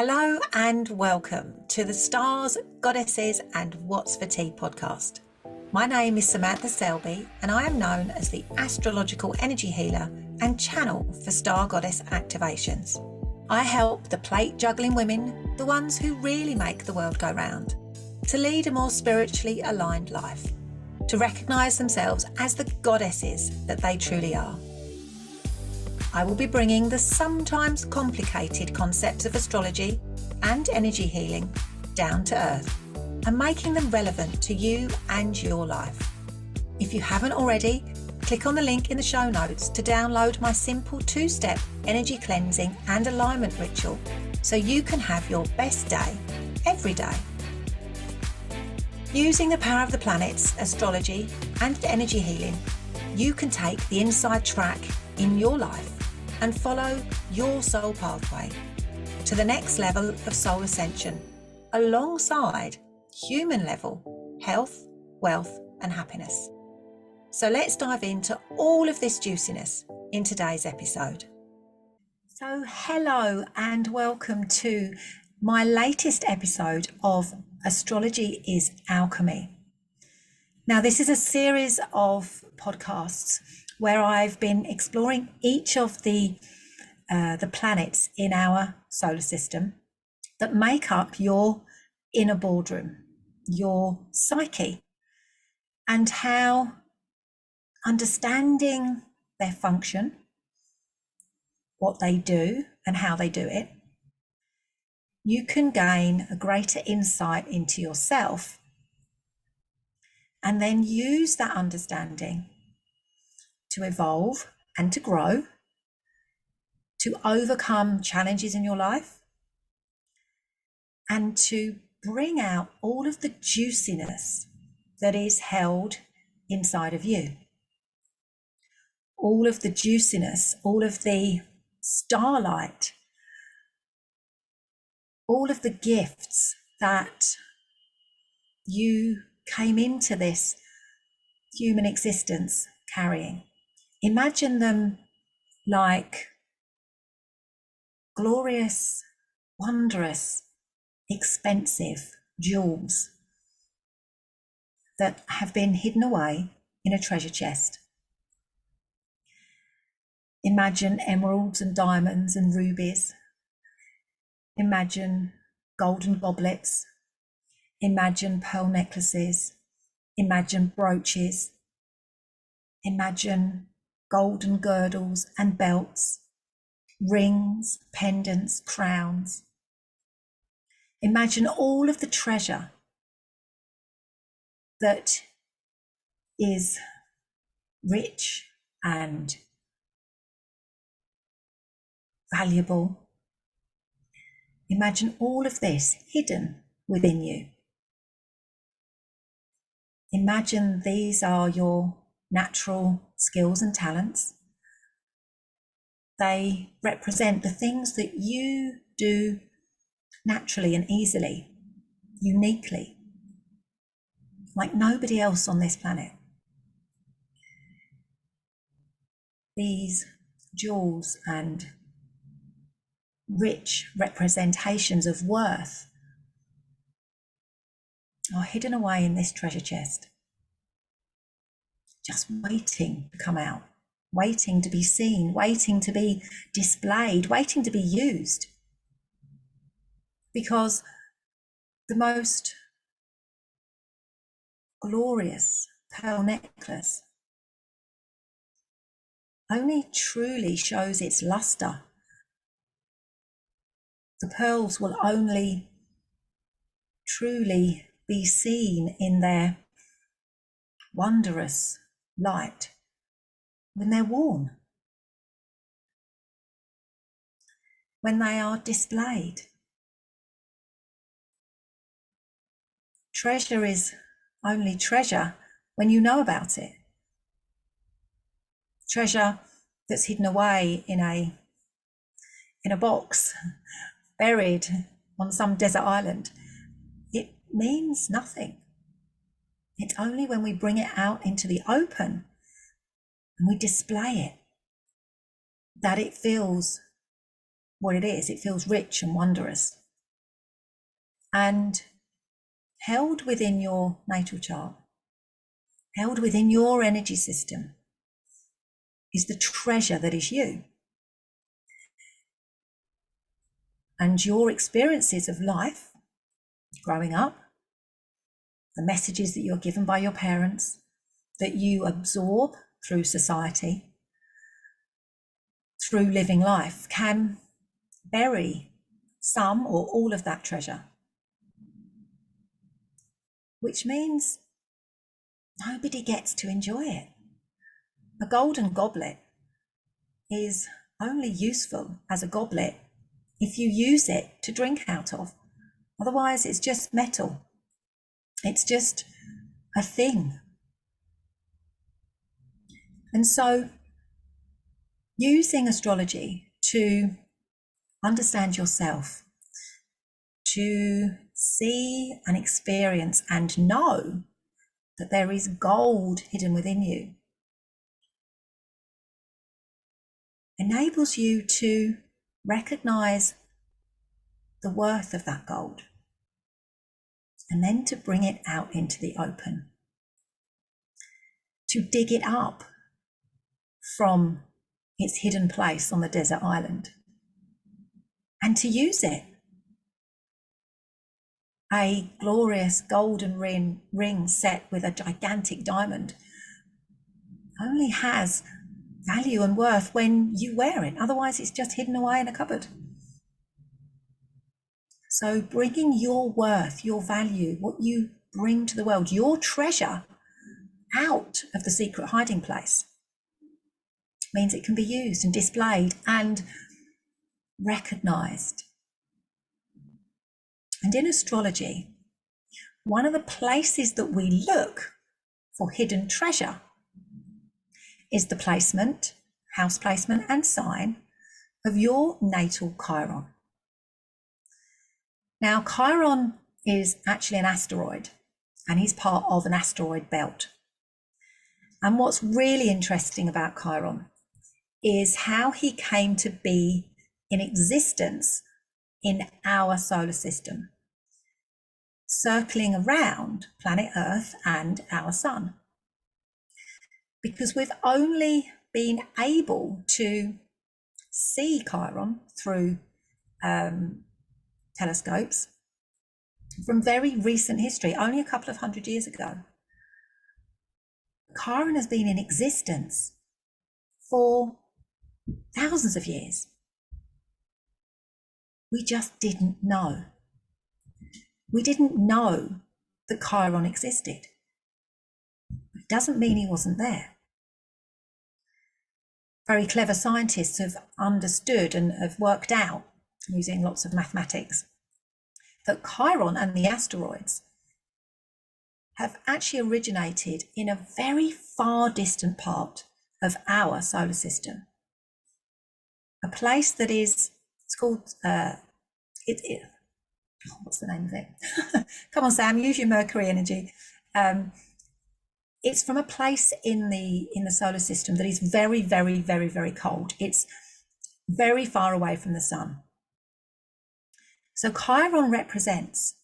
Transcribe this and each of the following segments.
Hello and welcome to the Stars, Goddesses and What's for Tea podcast. My name is Samantha Selby and I am known as the astrological energy healer and channel for star goddess activations. I help the plate juggling women, the ones who really make the world go round, to lead a more spiritually aligned life, to recognise themselves as the goddesses that they truly are. I will be bringing the sometimes complicated concepts of astrology and energy healing down to earth and making them relevant to you and your life. If you haven't already, click on the link in the show notes to download my simple 2-step energy cleansing and alignment ritual so you can have your best day every day. Using the power of the planets, astrology and energy healing, you can take the inside track in your life and follow your soul pathway to the next level of soul ascension alongside human level health, wealth and happiness. So let's dive into all of this juiciness in today's episode. So hello and welcome to my latest episode of Astrology is Alchemy. Now this is a series of podcasts where I've been exploring each of the planets in our solar system that make up your inner boardroom, your psyche, and how understanding their function, what they do and how they do it, you can gain a greater insight into yourself and then use that understanding to evolve and to grow, to overcome challenges in your life, and to bring out all of the juiciness that is held inside of you. All of the juiciness, all of the starlight, all of the gifts that you came into this human existence carrying. Imagine them like glorious, wondrous, expensive jewels that have been hidden away in a treasure chest. Imagine emeralds and diamonds and rubies. Imagine golden goblets. Imagine pearl necklaces. Imagine brooches. Imagine golden girdles and belts, rings, pendants, crowns. Imagine all of the treasure that is rich and valuable. Imagine all of this hidden within you. Imagine these are your natural skills and talents. They represent the things that you do naturally and easily, uniquely, like nobody else on this planet. These jewels and rich representations of worth are hidden away in this treasure chest, just waiting to come out, waiting to be seen, waiting to be displayed, waiting to be used. Because the most glorious pearl necklace only truly shows its luster. The pearls will only truly be seen in their wondrous light when they're worn, when they are displayed. Treasure is only treasure when you know about it. Treasure that's hidden away in a box, buried on some desert island, it means nothing. It's only when we bring it out into the open and we display it that it feels what it is. It feels rich and wondrous. And held within your natal chart, held within your energy system, is the treasure that is you. And your experiences of life, growing up, the messages that you're given by your parents, that you absorb through society, through living life, can bury some or all of that treasure. Which means nobody gets to enjoy it. A golden goblet is only useful as a goblet if you use it to drink out of. Otherwise, it's just metal. It's just a thing. And so, using astrology to understand yourself, to see and experience and know that there is gold hidden within you, enables you to recognize the worth of that gold and then to bring it out into the open, to dig it up from its hidden place on the desert island and to use it. A glorious golden ring set with a gigantic diamond only has value and worth when you wear it. Otherwise, it's just hidden away in a cupboard. So bringing your worth, your value, what you bring to the world, your treasure out of the secret hiding place means it can be used and displayed and recognized. And in astrology, one of the places that we look for hidden treasure is the placement, house placement and sign of your natal Chiron. Now, Chiron is actually an asteroid, and he's part of an asteroid belt. And what's really interesting about Chiron is how he came to be in existence in our solar system, circling around planet Earth and our sun. Because we've only been able to see Chiron through telescopes from very recent history, only a couple of 100 years ago. Chiron has been in existence for thousands of years. We just didn't know. We didn't know that Chiron existed. It doesn't mean he wasn't there. Very clever scientists have understood and have worked out, using lots of mathematics, that Chiron and the asteroids have actually originated in a very far distant part of our solar system. A place that is, it's called, what's the name of it? Come on, Sam, use your Mercury energy. It's from a place in the solar system that is very, very, very, very cold. It's very far away from the sun. So Chiron represents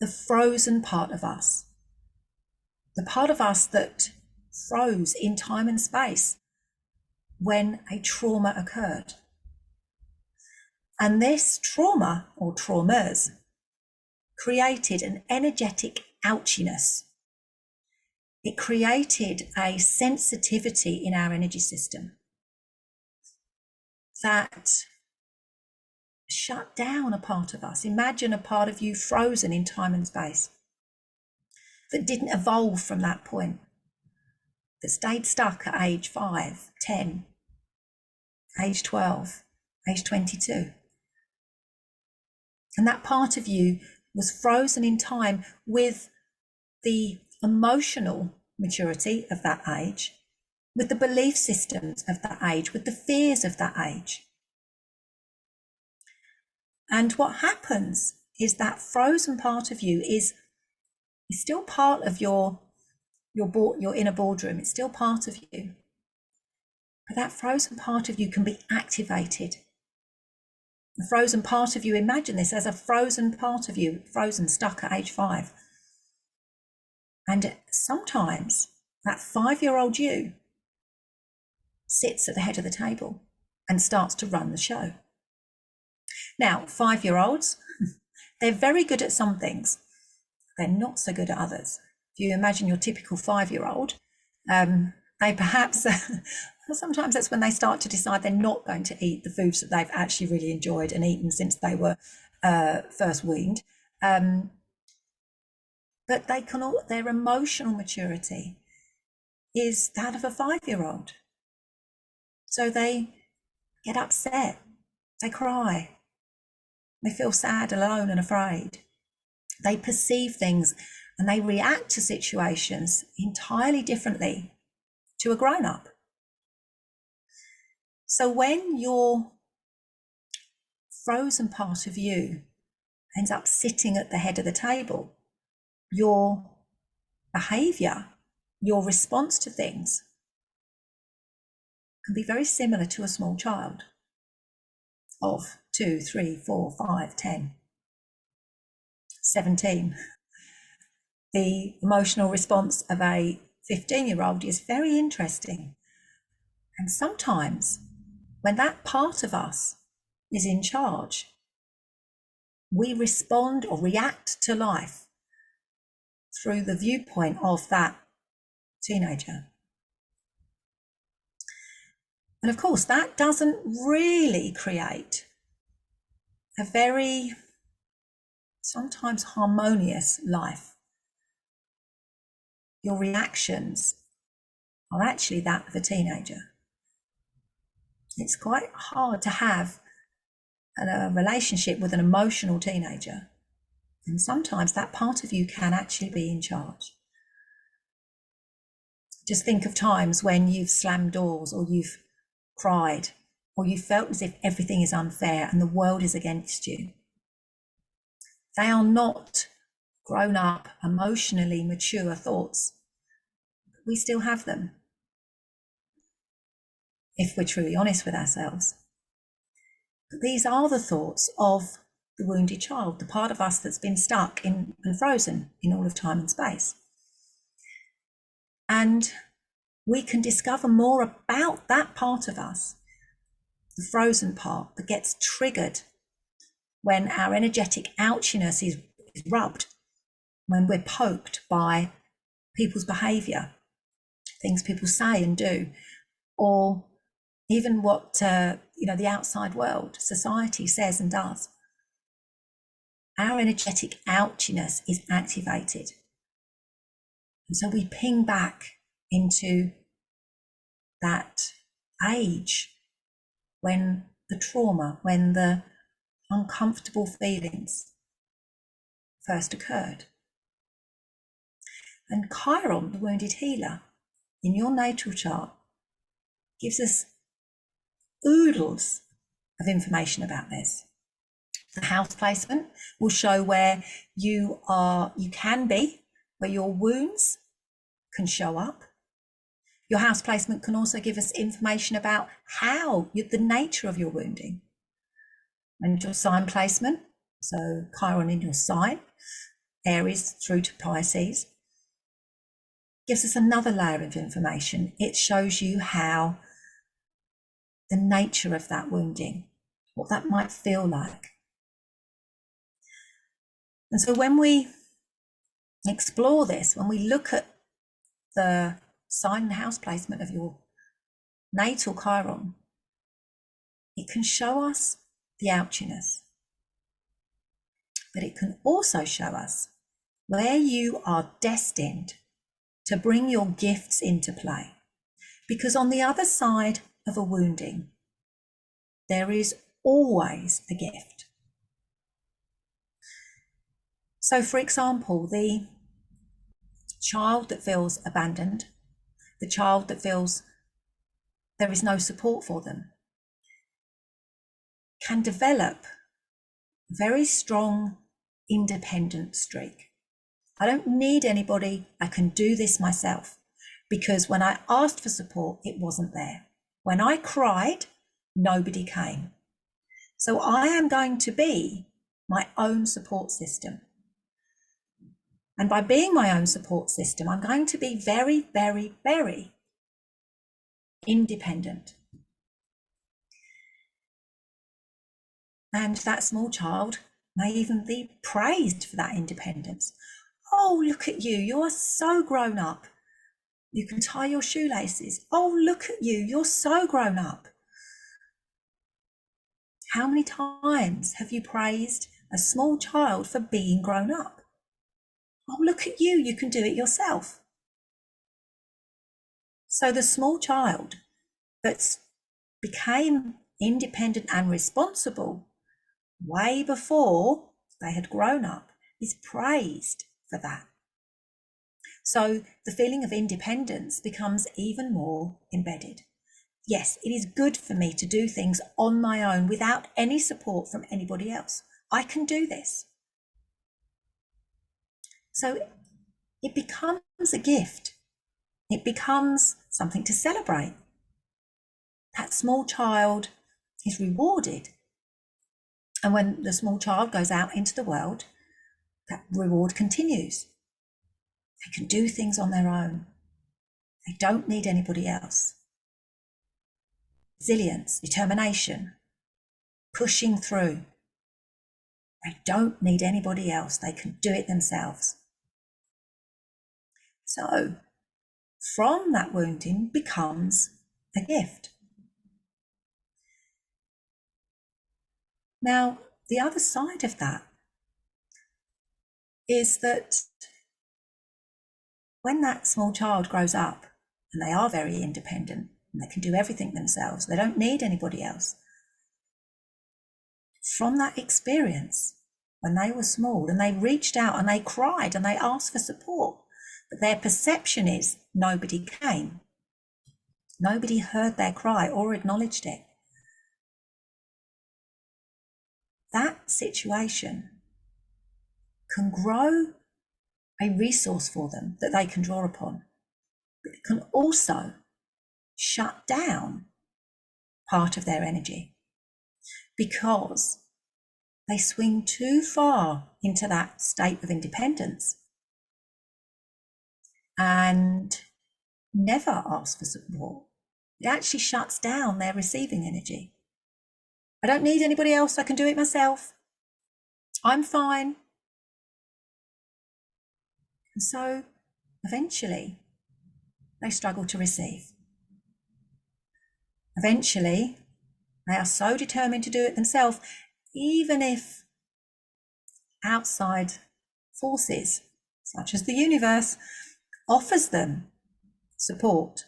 the frozen part of us, the part of us that froze in time and space when a trauma occurred. And this trauma, or traumas, created an energetic ouchiness. It created a sensitivity in our energy system that shut down a part of us. Imagine a part of you frozen in time and space that didn't evolve from that point, that stayed stuck at age 5, 10, age 12, age 22. And that part of you was frozen in time with the emotional maturity of that age, with the belief systems of that age, with the fears of that age. And what happens is that frozen part of you is still part of your inner boardroom. It's still part of you. But that frozen part of you can be activated The frozen part of you, imagine this as a frozen part of you, frozen, stuck at age 5. And sometimes that 5-year-old you sits at the head of the table and starts to run the show. Now, 5-year-olds, they're very good at some things. They're not so good at others. If you imagine your typical 5-year-old, they perhaps, sometimes that's when they start to decide they're not going to eat the foods that they've actually really enjoyed and eaten since they were first weaned. But they can all, their emotional maturity is that of a 5-year-old. So they get upset, they cry, they feel sad, alone and afraid. They perceive things and they react to situations entirely differently to a grown-up. So when your frozen part of you ends up sitting at the head of the table, your behaviour, your response to things can be very similar to a small child of 2, 3, 4, 5, 10, 17. The emotional response of a 15-year-old is very interesting. And sometimes when that part of us is in charge, we respond or react to life through the viewpoint of that teenager. And of course, that doesn't really create a very sometimes harmonious life. Your reactions are actually that of a teenager. It's quite hard to have a relationship with an emotional teenager. And sometimes that part of you can actually be in charge. Just think of times when you've slammed doors or you've cried or you felt as if everything is unfair and the world is against you. They are not grown up, emotionally mature thoughts. We still have them, if we're truly honest with ourselves. But these are the thoughts of the wounded child, the part of us that's been stuck in and frozen in all of time and space. And we can discover more about that part of us, the frozen part that gets triggered when our energetic ouchiness is rubbed, when we're poked by people's behaviour, things people say and do, or even what the outside world, society says and does. Our energetic ouchiness is activated. And so we ping back into that age when the trauma, when the uncomfortable feelings first occurred. And Chiron, the wounded healer, in your natal chart, gives us oodles of information about this. The house placement will show where you can be, where your wounds can show up. Your house placement can also give us information about the nature of your wounding. And your sign placement, so Chiron in your sign, Aries through to Pisces, gives us another layer of information. It shows you how the nature of that wounding, what that might feel like. And so when we explore this, when we look at the sign and house placement of your natal Chiron, it can show us the ouchiness, but it can also show us where you are destined to bring your gifts into play. Because on the other side of a wounding, there is always a gift. So, for example, the child that feels abandoned, the child that feels there is no support for them, can develop a very strong independent streak. I don't need anybody, I can do this myself. Because when I asked for support, it wasn't there. When I cried, nobody came. So I am going to be my own support system. And by being my own support system, I'm going to be very, very, very independent. And that small child may even be praised for that independence. Oh, look at you. You are so grown up. You can tie your shoelaces. Oh, look at you. You're so grown up. How many times have you praised a small child for being grown up? Oh, look at you. You can do it yourself. So the small child that became independent and responsible way before they had grown up is praised for that. So the feeling of independence becomes even more embedded. Yes, it is good for me to do things on my own without any support from anybody else. I can do this. So it becomes a gift. It becomes something to celebrate. That small child is rewarded. And when the small child goes out into the world, that reward continues. They can do things on their own. They don't need anybody else. Resilience, determination, pushing through. They don't need anybody else. They can do it themselves. So from that wounding becomes a gift. Now, the other side of that is that when that small child grows up and they are very independent and they can do everything themselves, they don't need anybody else. From that experience, when they were small and they reached out and they cried and they asked for support, but their perception is nobody came. Nobody heard their cry or acknowledged it. That situation can grow a resource for them that they can draw upon, but it can also shut down part of their energy because they swing too far into that state of independence and never ask for support. It actually shuts down their receiving energy. I don't need anybody else. I can do it myself. I'm fine. And so eventually they struggle to receive. Eventually they are so determined to do it themselves, even if outside forces, such as the universe, offers them support,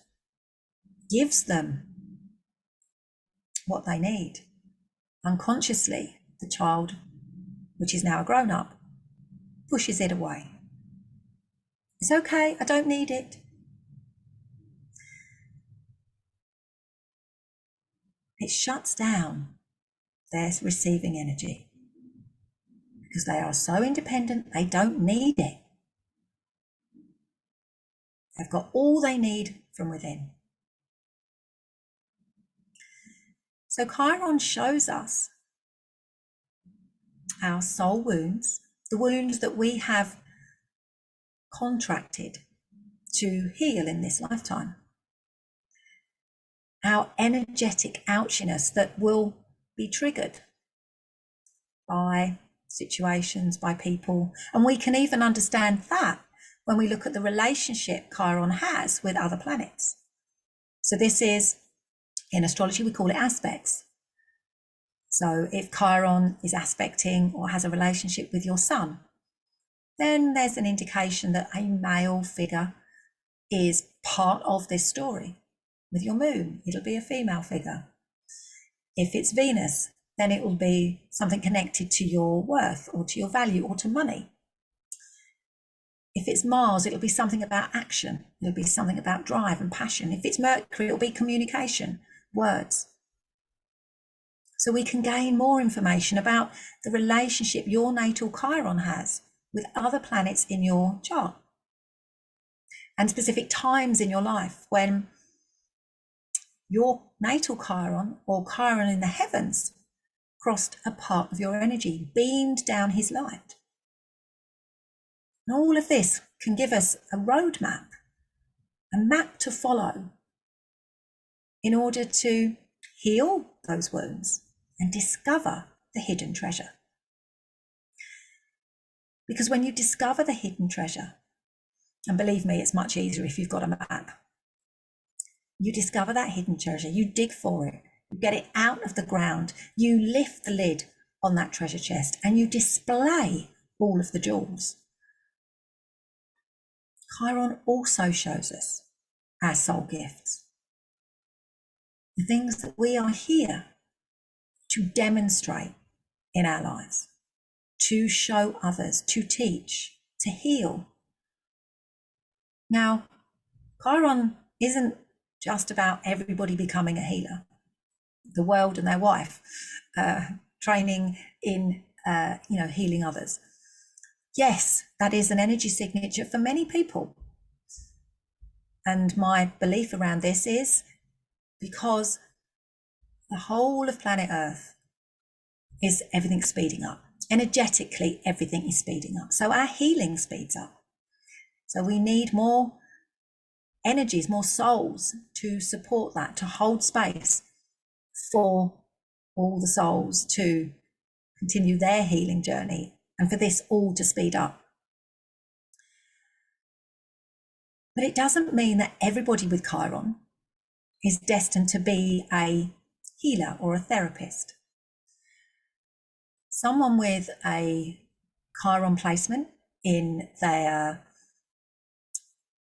gives them what they need. Unconsciously, the child, which is now a grown-up, pushes it away. It's okay, I don't need it. It shuts down their receiving energy because they are so independent, they don't need it. They've got all they need from within. So Chiron shows us our soul wounds, the wounds that we have contracted to heal in this lifetime. Our energetic ouchiness that will be triggered by situations, by people. And we can even understand that when we look at the relationship Chiron has with other planets. So this is, in astrology, we call it aspects. So if Chiron is aspecting or has a relationship with your sun, then there's an indication that a male figure is part of this story. With your moon, it'll be a female figure. If it's Venus, then it will be something connected to your worth or to your value or to money. If it's Mars, it'll be something about action. It'll be something about drive and passion. If it's Mercury, it'll be communication, words. So we can gain more information about the relationship your natal Chiron has with other planets in your chart and specific times in your life when your natal Chiron or Chiron in the heavens crossed a part of your energy, beamed down his light. And all of this can give us a roadmap, a map to follow in order to heal those wounds and discover the hidden treasure. Because when you discover the hidden treasure, and believe me, it's much easier if you've got a map, you discover that hidden treasure, you dig for it, you get it out of the ground, you lift the lid on that treasure chest and you display all of the jewels. Chiron also shows us our soul gifts, the things that we are here to demonstrate in our lives, to show others, to teach, to heal. Now, Chiron isn't just about everybody becoming a healer, the world and their wife, training in, healing others. Yes, that is an energy signature for many people. And my belief around this is because the whole of planet Earth is everything speeding up. Energetically, everything is speeding up. So our healing speeds up. So we need more energies, more souls to support that, to hold space for all the souls to continue their healing journey and for this all to speed up. But it doesn't mean that everybody with Chiron is destined to be a healer or a therapist. Someone with a Chiron placement in their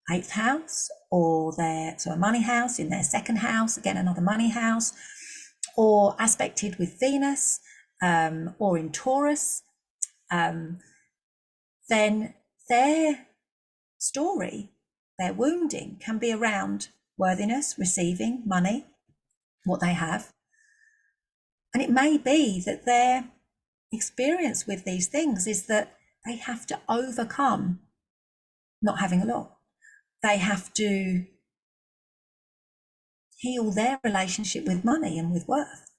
8th house or a money house in their 2nd house, again another money house, or aspected with Venus or in Taurus, then their story, their wounding can be around worthiness, receiving money, what they have. And it may be that their experience with these things is that they have to overcome not having a lot. They have to heal their relationship with money and with worth.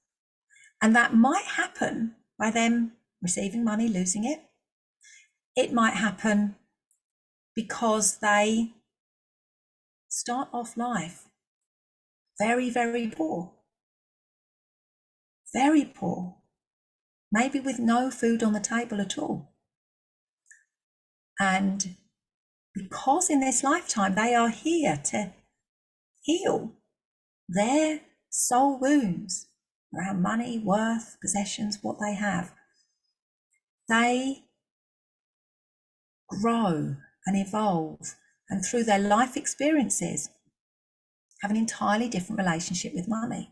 And that might happen by them receiving money, losing it. It might happen because they start off life very, very poor. Very poor. Maybe with no food on the table at all. And because in this lifetime they are here to heal their soul wounds around money, worth, possessions, what they have, they grow and evolve, and through their life experiences have an entirely different relationship with money.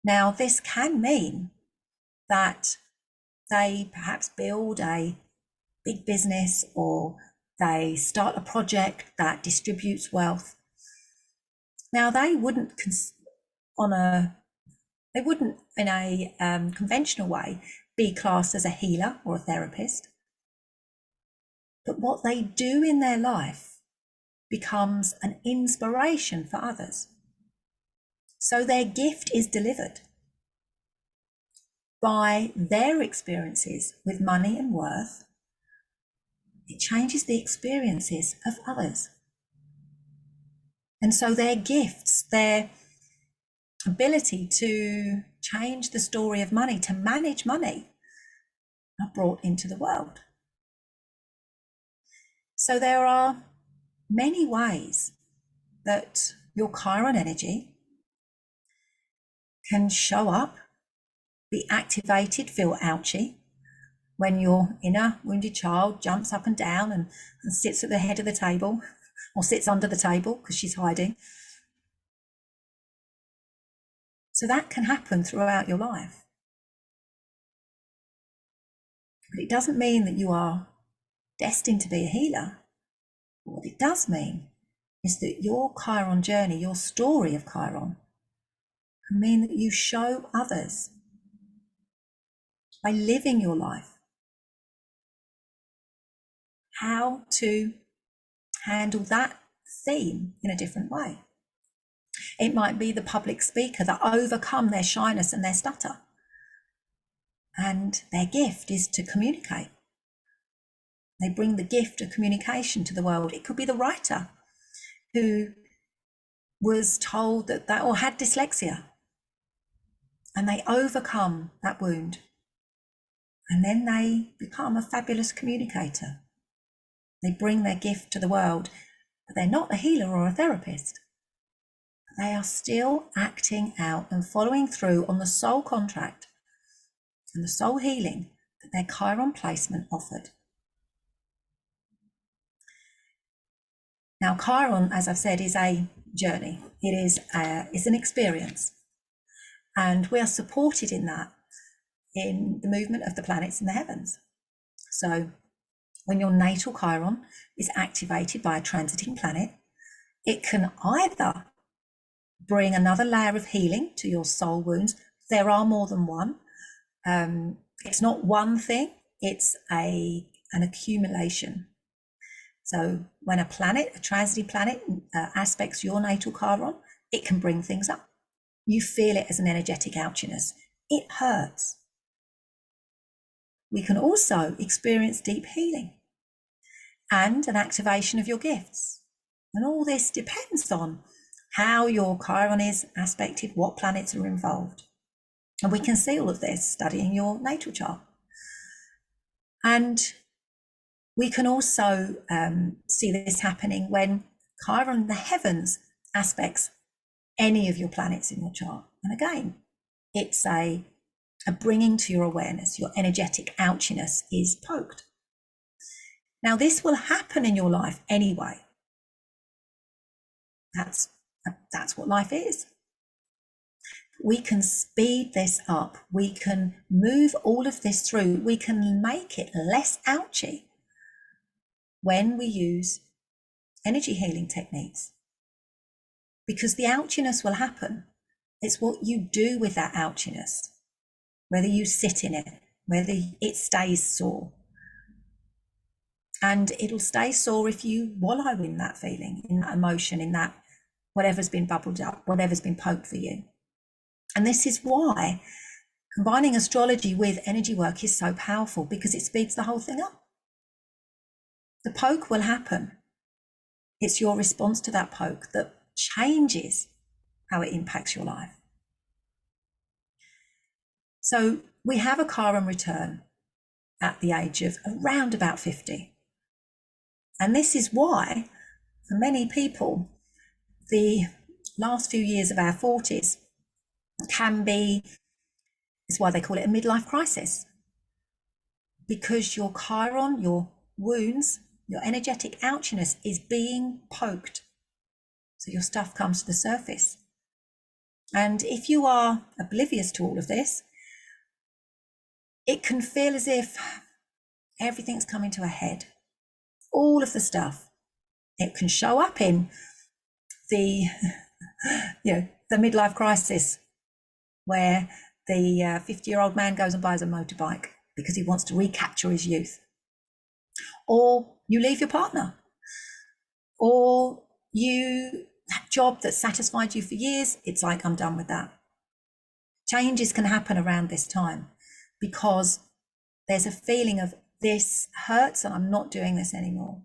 Now, this can mean that they perhaps build a big business or they start a project that distributes wealth. Now, they wouldn't in a conventional way be classed as a healer or a therapist. But what they do in their life becomes an inspiration for others. So their gift is delivered by their experiences with money and worth. It changes the experiences of others. And so their gifts, their ability to change the story of money, to manage money, are brought into the world. So there are many ways that your Chiron energy can show up, be activated, feel ouchy, when your inner wounded child jumps up and down and sits at the head of the table or sits under the table because she's hiding. So that can happen throughout your life. But it doesn't mean that you are destined to be a healer. What it does mean is that your Chiron journey, your story of Chiron, can mean that you show others by living your life how to handle that theme in a different way. It might be the public speaker that overcome their shyness and their stutter and their gift is to communicate. They bring the gift of communication to the world. It could be the writer who was told that or had dyslexia, and they overcome that wound, and then they become a fabulous communicator. They bring their gift to the world, but they're not a healer or a therapist. They are still acting out and following through on the soul contract and the soul healing that their Chiron placement offered. Now, Chiron, as I've said, is a journey. It is an experience, and we are supported in that in the movement of the planets in the heavens. So when your natal Chiron is activated by a transiting planet, it can either bring another layer of healing to your soul wounds. There are more than one. It's not one thing, it's an accumulation. So when a transiting planet aspects your natal Chiron, it can bring things up. You feel it as an energetic ouchiness. It hurts. We can also experience deep healing and an activation of your gifts. And all this depends on how your Chiron is aspected, what planets are involved. And we can see all of this studying your natal chart. And we can also see this happening when Chiron in the heavens aspects any of your planets in your chart. And again, it's a bringing to your awareness. Your energetic ouchiness is poked. Now, this will happen in your life anyway. That's what life is. We can speed this up. We can move all of this through. We can make it less ouchy when we use energy healing techniques, because the ouchiness will happen. It's what you do with that ouchiness, whether you sit in it, whether it stays sore. And it'll stay sore if you wallow in that feeling, in that emotion, in that whatever's been bubbled up, whatever's been poked for you. And this is why combining astrology with energy work is so powerful, because it speeds the whole thing up. The poke will happen. It's your response to that poke that changes how it impacts your life. So we have a Chiron return at the age of around about 50. And this is why, for many people, the last few years of our 40s is why they call it a midlife crisis. Because your Chiron, your wounds, your energetic ouchiness is being poked. So your stuff comes to the surface. And if you are oblivious to all of this, it can feel as if everything's coming to a head. All of the stuff. It can show up in the midlife crisis, where the 50-year-old man goes and buys a motorbike because he wants to recapture his youth. Or you leave your partner, or that job that satisfied you for years, it's like, I'm done with that. Changes can happen around this time because there's a feeling of this hurts and I'm not doing this anymore.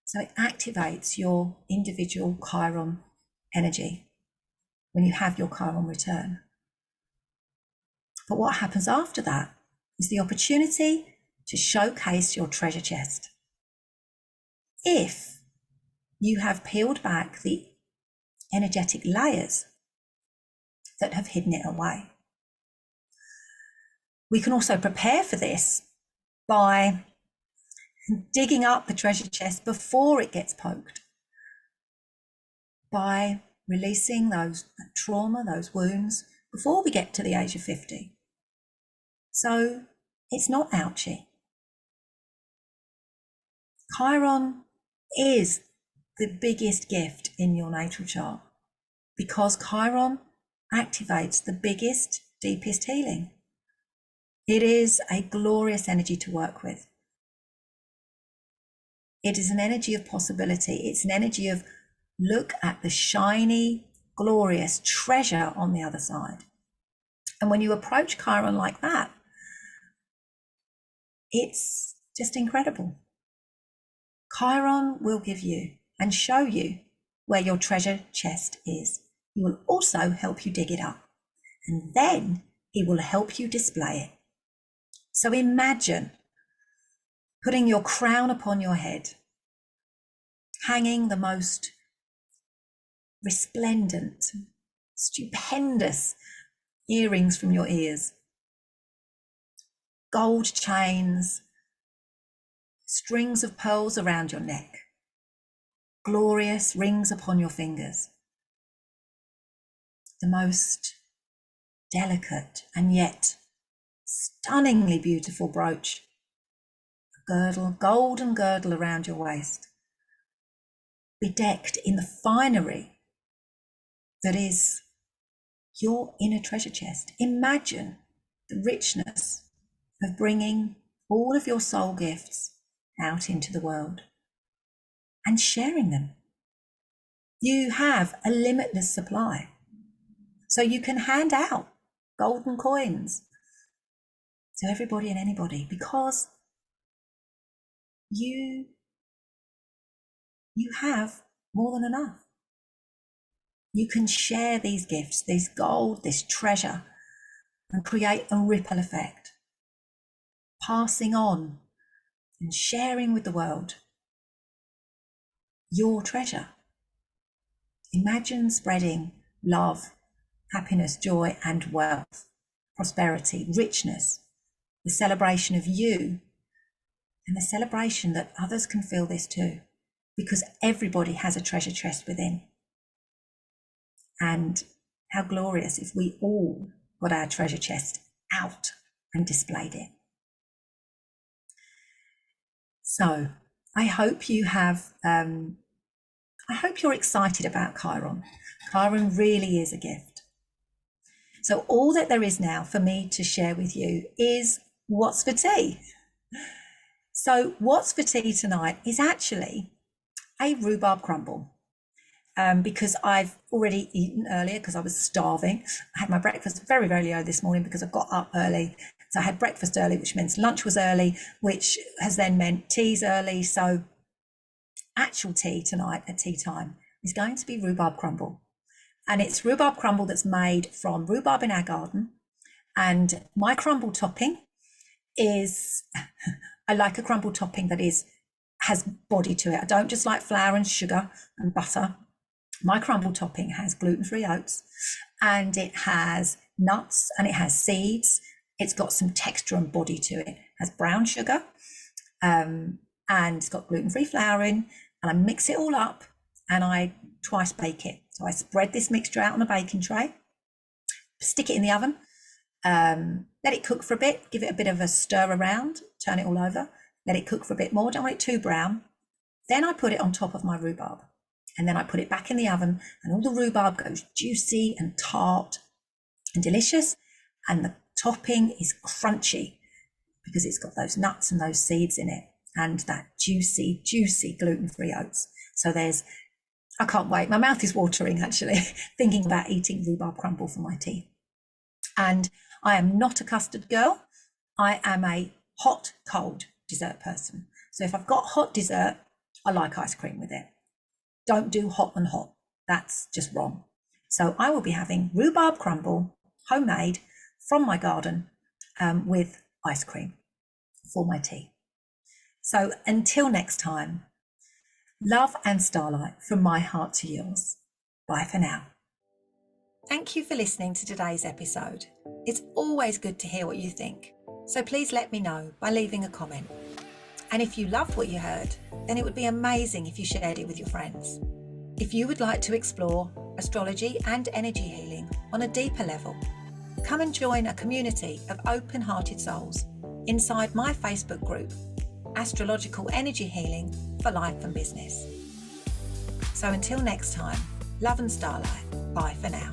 So it activates your individual Chiron energy when you have your Chiron return. But what happens after that is the opportunity to showcase your treasure chest. If you have peeled back the energetic layers that have hidden it away. We can also prepare for this by digging up the treasure chest before it gets poked, by releasing those trauma, those wounds, before we get to the age of 50. So it's not ouchy. Chiron is the biggest gift in your natal chart, because Chiron activates the biggest, deepest healing. It is a glorious energy to work with. It is an energy of possibility. It's an energy of look at the shiny, glorious treasure on the other side. And when you approach Chiron like that, it's just incredible. Chiron will give you and show you where your treasure chest is. He will also help you dig it up, and then he will help you display it. So imagine putting your crown upon your head, hanging the most resplendent, stupendous earrings from your ears, gold chains, strings of pearls around your neck, glorious rings upon your fingers, the most delicate and yet stunningly beautiful brooch, a girdle, golden girdle around your waist, bedecked in the finery that is your inner treasure chest. Imagine the richness of bringing all of your soul gifts out into the world and sharing them. You have a limitless supply, so you can hand out golden coins to everybody and anybody, because you have more than enough. You can share these gifts, this gold, this treasure, and create a ripple effect, passing on and sharing with the world your treasure. Imagine spreading love, happiness, joy, and wealth, prosperity, richness, the celebration of you, and the celebration that others can feel this too, because everybody has a treasure chest within. And how glorious if we all got our treasure chest out and displayed it. So I hope you have, I hope you're excited about Chiron. Chiron really is a gift. So all that there is now for me to share with you is what's for tea. So what's for tea tonight is actually a rhubarb crumble. Because I've already eaten earlier because I was starving. I had my breakfast very, very early this morning because I got up early. So I had breakfast early, which means lunch was early, which has then meant tea's early. So actual tea tonight at tea time is going to be rhubarb crumble. And it's rhubarb crumble that's made from rhubarb in our garden. And my crumble topping is, I like a crumble topping that has body to it. I don't just like flour and sugar and butter. My crumble topping has gluten-free oats, and it has nuts, and it has seeds. It's got some texture and body to it. It has brown sugar, and it's got gluten-free flour in, and I mix it all up and I twice bake it. So I spread this mixture out on a baking tray, stick it in the oven, let it cook for a bit, give it a bit of a stir around, turn it all over, let it cook for a bit more, don't want it too brown. Then I put it on top of my rhubarb. And then I put it back in the oven, and all the rhubarb goes juicy and tart and delicious. And the topping is crunchy because it's got those nuts and those seeds in it and that juicy, juicy gluten-free oats. So I can't wait. My mouth is watering actually, thinking about eating rhubarb crumble for my tea. And I am not a custard girl. I am a hot, cold dessert person. So if I've got hot dessert, I like ice cream with it. Don't do hot and hot. That's just wrong. So I will be having rhubarb crumble, homemade from my garden, with ice cream for my tea. So until next time, love and starlight from my heart to yours. Bye for now. Thank you for listening to today's episode. It's always good to hear what you think. So please let me know by leaving a comment. And if you loved what you heard, then it would be amazing if you shared it with your friends. If you would like to explore astrology and energy healing on a deeper level, come and join a community of open-hearted souls inside my Facebook group, Astrological Energy Healing for Life and Business. So until next time, love and starlight. Bye for now.